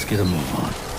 get a move on.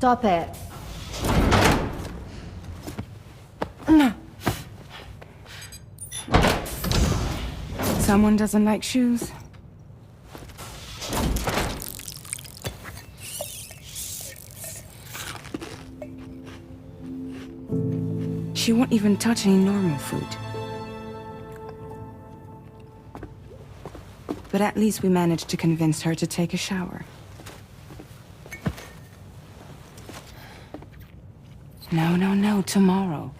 Stop it. Someone doesn't like shoes? She won't even touch any normal food. But at least we managed to convince her to take a shower. No, tomorrow.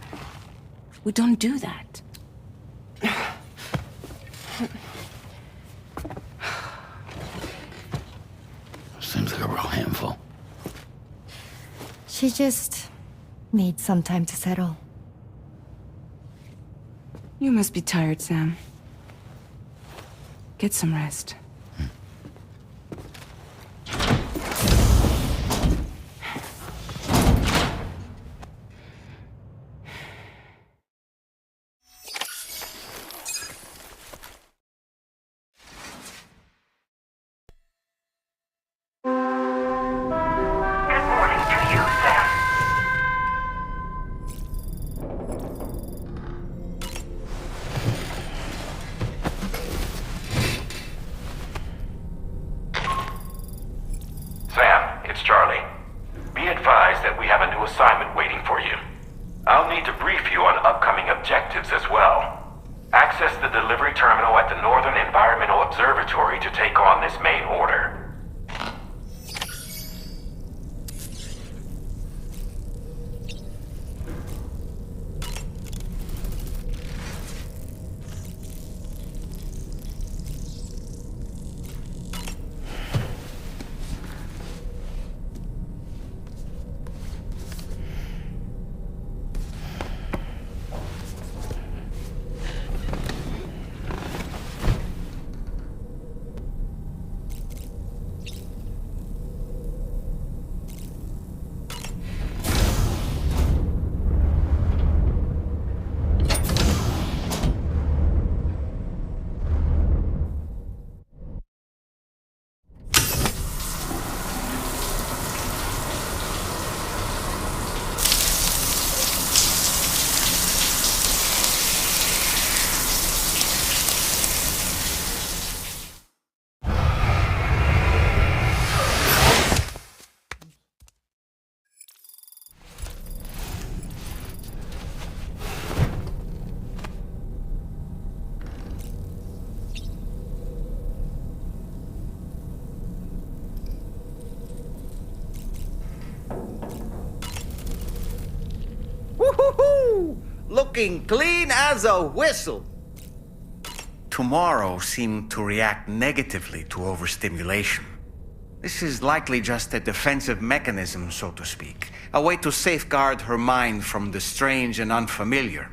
We don't do that. Seems like a real handful. She just Need some time to settle. You must be tired, Sam. Get some rest. Assignment waiting for you. I'll need to brief you on upcoming objectives as well. Access the delivery terminal at the Northern Environmental Observatory to take on this main order. Looking clean as a whistle. Tomorrow seemed to react negatively to overstimulation. This is likely just a defensive mechanism, so to speak. A way to safeguard her mind from the strange and unfamiliar.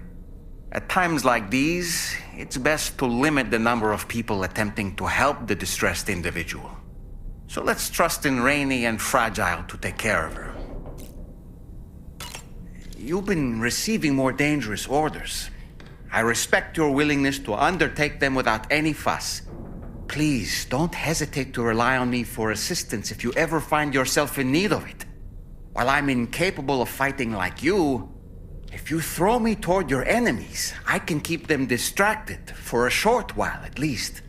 At times like these, it's best to limit the number of people attempting to help the distressed individual. So let's trust in Rainy and Fragile to take care of her. You've been receiving more dangerous orders. I respect your willingness to undertake them without any fuss. Please, don't hesitate to rely on me for assistance if you ever find yourself in need of it. While I'm incapable of fighting like you, if you throw me toward your enemies, I can keep them distracted for a short while at least.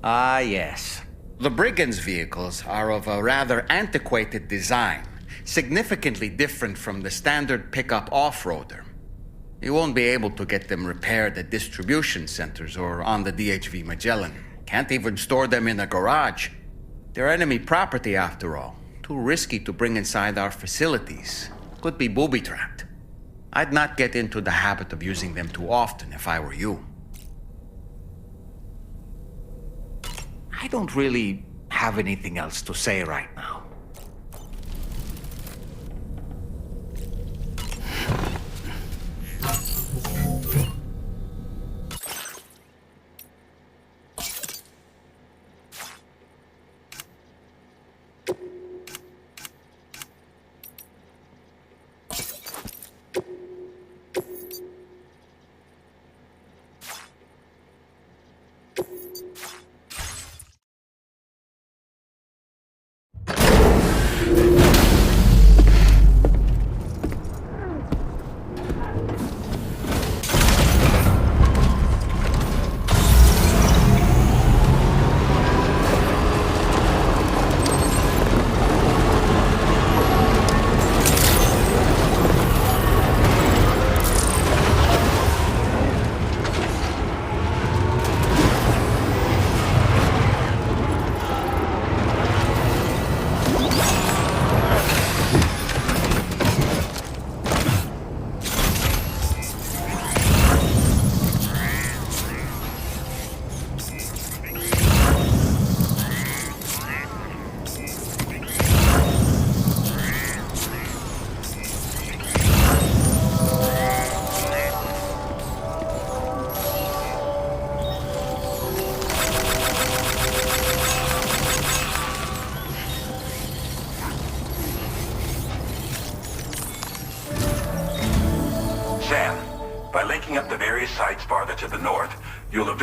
Ah, yes. The Brigands' vehicles are of a rather antiquated design, significantly different from the standard pickup off-roader. You won't be able to get them repaired at distribution centers or on the DHV Magellan. Can't even store them in a garage. They're enemy property after all. Too risky to bring inside our facilities. Could be booby-trapped. I'd not get into the habit of using them too often if I were you. I don't really have anything else to say right now.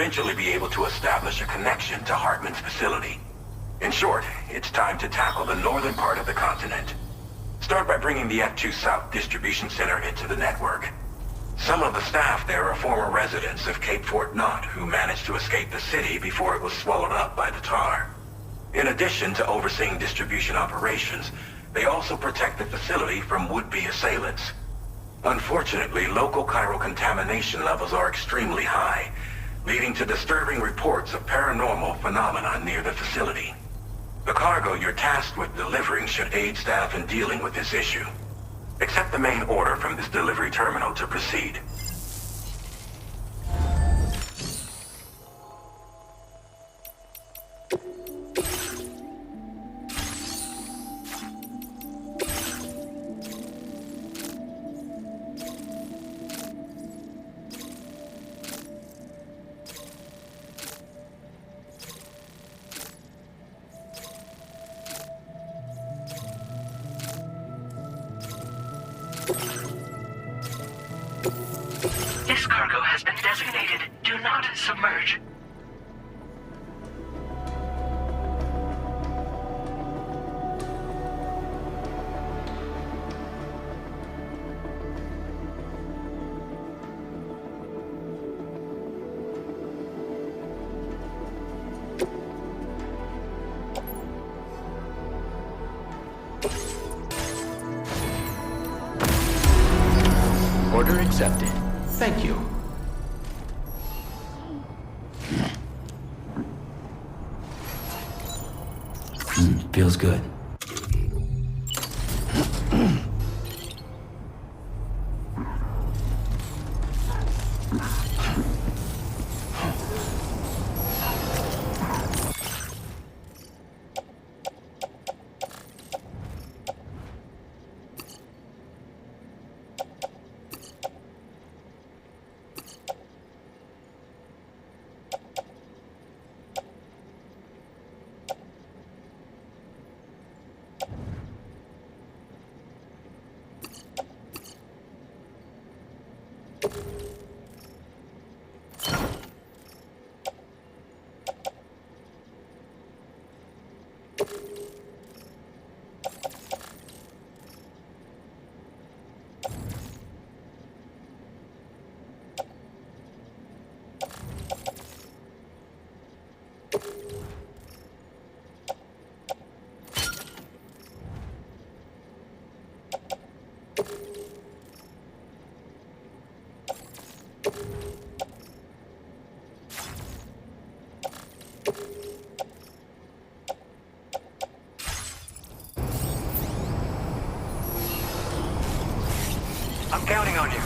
eventually be able to establish a connection to Heartman's facility. In short, it's time to tackle the northern part of the continent. Start by bringing the F2 South distribution center into the network. Some of the staff there are former residents of Cape Fort Knot who managed to escape the city before it was swallowed up by the tar. In addition to overseeing distribution operations, they also protect the facility from would-be assailants. Unfortunately, local chiral contamination levels are extremely high, leading to disturbing reports of paranormal phenomena near the facility. The cargo you're tasked with delivering should aid staff in dealing with this issue. Accept the main order from this delivery terminal to proceed. This cargo has been designated. Do not submerge. Order accepted. Thank you. Feels good. I'm counting on you.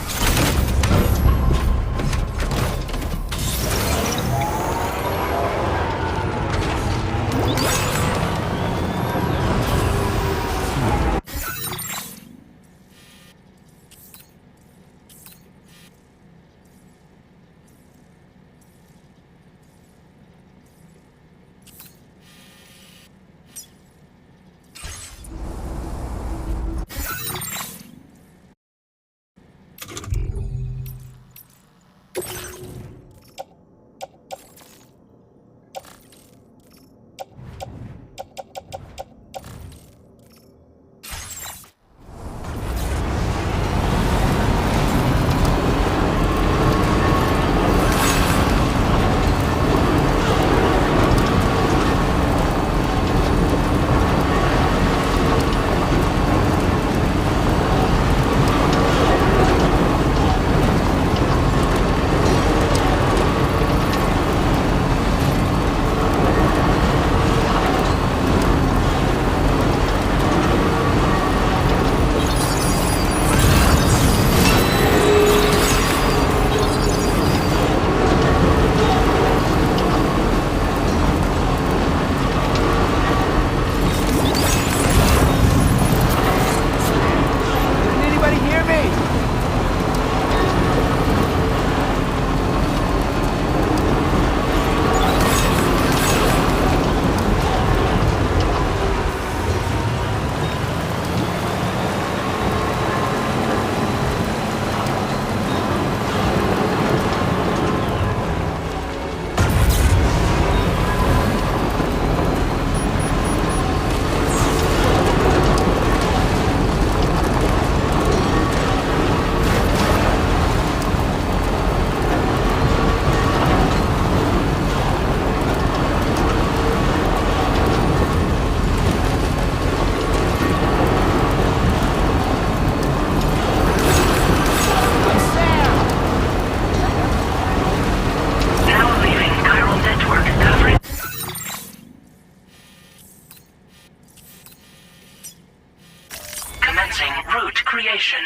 Conflagration.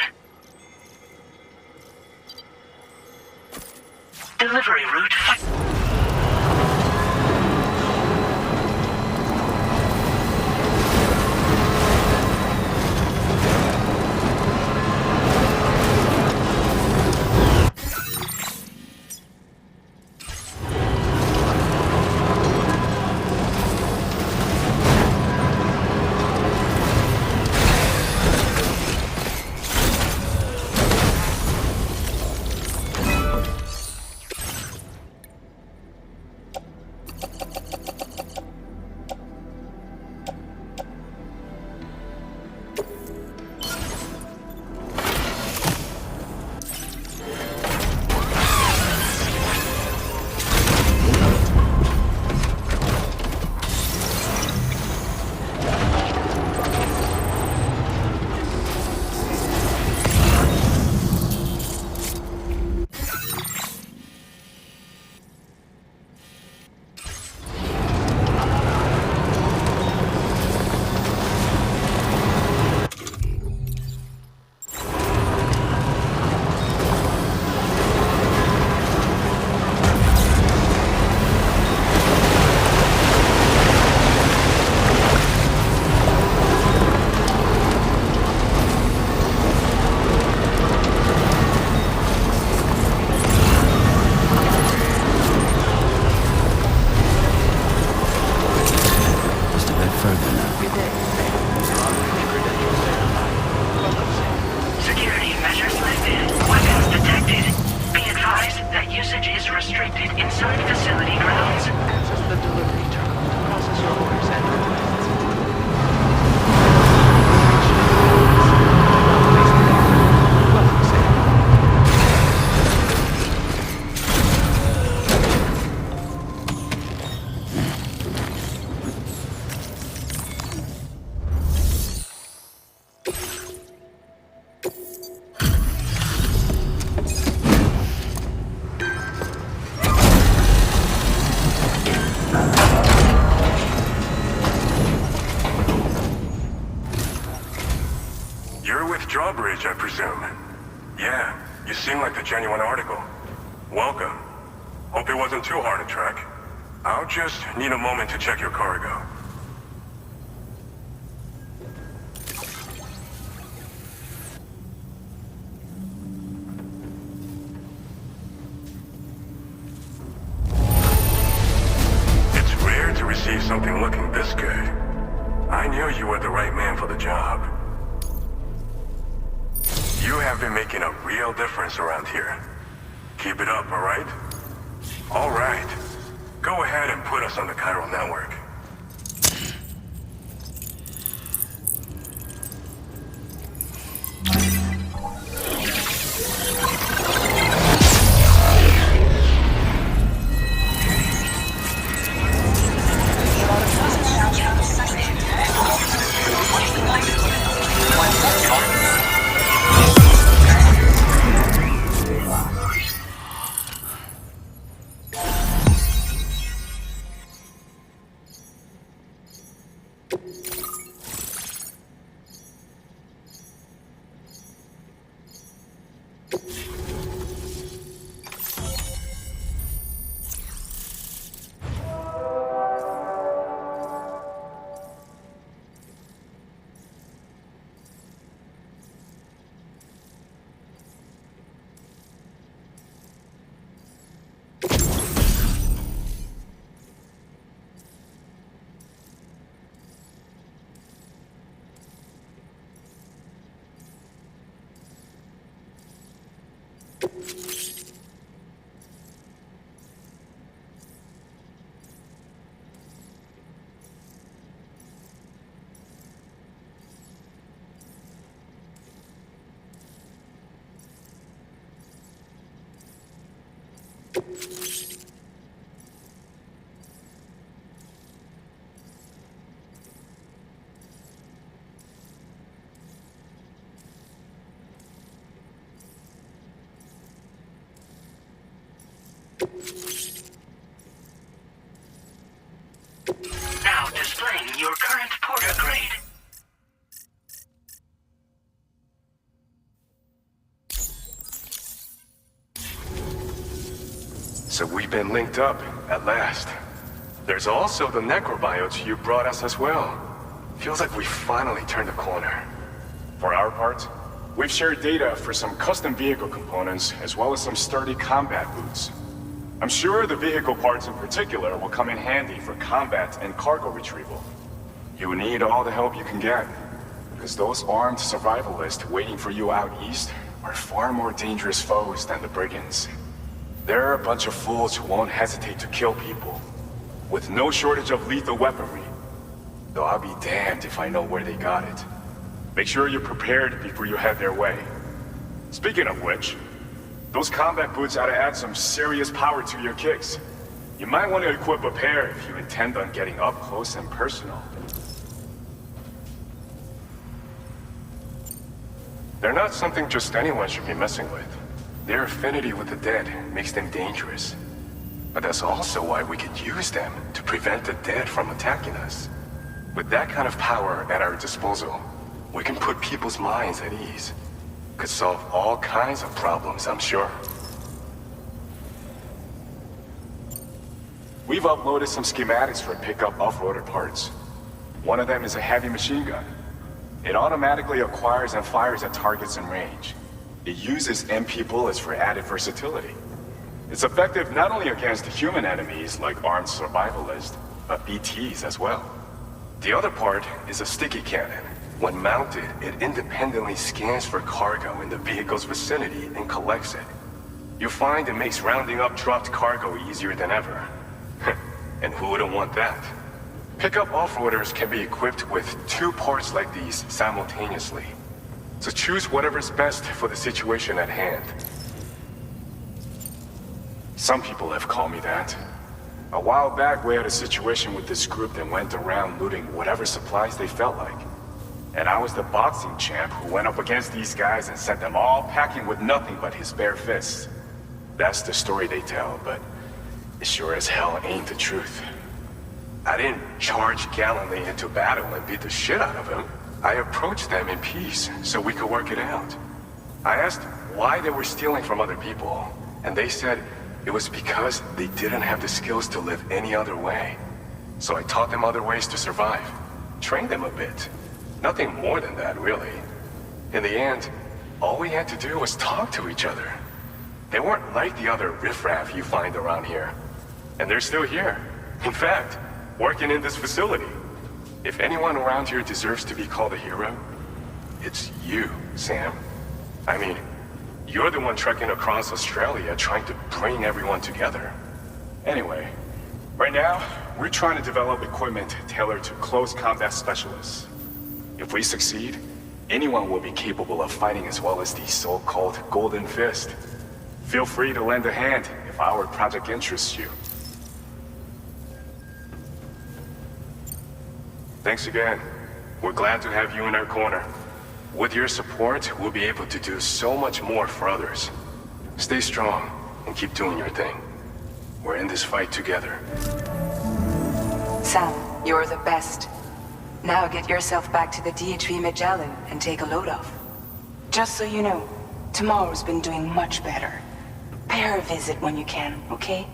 Delivery route. Security measures lifted. Weapons detected. Be advised that usage is restricted inside facility grounds. Access the delivery terminal to process your orders and requests. Welcome, Sam. You're with Drawbridge, I presume. Yeah, you seem like the genuine article. Welcome. Hope it wasn't too hard to track. I'll just need a moment to check your cargo. It's rare to receive something looking this good. I knew you were the right man for the job. You have been making a real difference around here. Keep it up, alright? Alright. Go ahead and put us on the chiral network. Now displaying your current porter grade. So we've been linked up, at last. There's also the necrobiotes you brought us as well. Feels like we finally turned a corner. For our part, we've shared data for some custom vehicle components, as well as some sturdy combat boots. I'm sure the vehicle parts in particular will come in handy for combat and cargo retrieval. You need all the help you can get, because those armed survivalists waiting for you out east are far more dangerous foes than the brigands. They're a bunch of fools who won't hesitate to kill people, with no shortage of lethal weaponry. Though I'll be damned if I know where they got it. Make sure you're prepared before you head their way. Speaking of which, those combat boots ought to add some serious power to your kicks. You might want to equip a pair if you intend on getting up close and personal. They're not something just anyone should be messing with. Their affinity with the dead makes them dangerous. But that's also why we could use them to prevent the dead from attacking us. With that kind of power at our disposal, we can put people's minds at ease. Could solve all kinds of problems, I'm sure. We've uploaded some schematics for pickup off-roader parts. One of them is a heavy machine gun. It automatically acquires and fires at targets in range. It uses MP bullets for added versatility. It's effective not only against human enemies like armed survivalists, but BTs as well. The other part is a sticky cannon. When mounted, it independently scans for cargo in the vehicle's vicinity and collects it. You'll find it makes rounding up dropped cargo easier than ever. And who wouldn't want that? Pickup off-roaders can be equipped with 2 parts like these simultaneously. So choose whatever's best for the situation at hand. Some people have called me that. A while back we had a situation with this group that went around looting whatever supplies they felt like. And I was the boxing champ who went up against these guys and sent them all packing with nothing but his bare fists. That's the story they tell, but it sure as hell ain't the truth. I didn't charge gallantly into battle and beat the shit out of them. I approached them in peace so we could work it out. I asked why they were stealing from other people, and they said it was because they didn't have the skills to live any other way. So I taught them other ways to survive, trained them a bit. Nothing more than that, really. In the end, all we had to do was talk to each other. They weren't like the other riffraff you find around here. And they're still here. In fact, working in this facility. If anyone around here deserves to be called a hero, it's you, Sam. I mean, you're the one trekking across Australia trying to bring everyone together. Anyway, right now, we're trying to develop equipment tailored to close combat specialists. If we succeed, anyone will be capable of fighting as well as the so-called Golden Fist. Feel free to lend a hand if our project interests you. Thanks again. We're glad to have you in our corner. With your support, we'll be able to do so much more for others. Stay strong and keep doing your thing. We're in this fight together. Sam, you're the best. Now get yourself back to the DHV Magellan and take a load off. Just so you know, tomorrow's been doing much better. Pay her a visit when you can, okay?